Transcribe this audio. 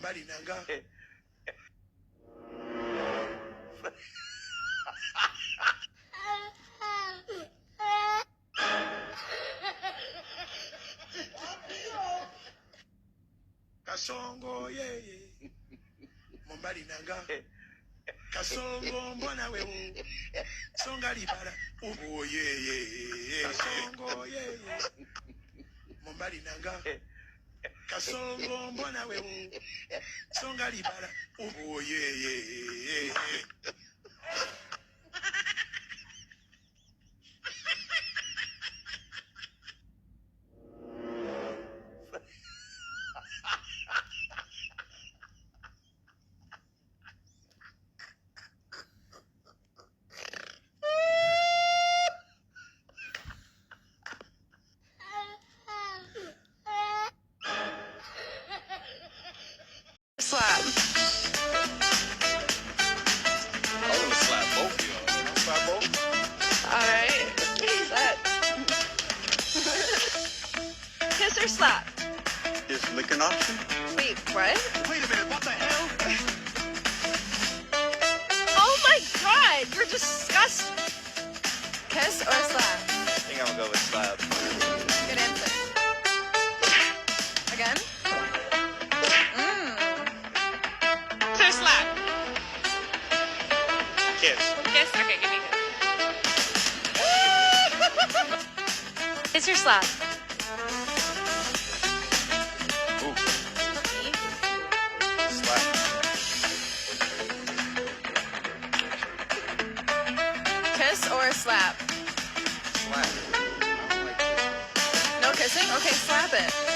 Mombali nanga. Kasongo ye. Mombali nanga. Kasongo mbona wewe. Songa libala. Oh ye. Kasongo ye. Mombali nanga. Kasongo mbona wewe. Songa libala. Oh ye. Slap. I want to slap both of y'all. Slap both? Alright. Set. Kiss or slap? Is lick an option? Wait, what? Wait a minute, what the hell? Oh my god, you're disgusting. Kiss or slap? I think I'm gonna go with slap. Good answer. Again? Kiss or slap? Kiss. Kiss? Okay, give me kiss. Kiss or slap? Ooh. Slap. Kiss or slap? Slap. I don't like this. No kissing? Okay, slap it.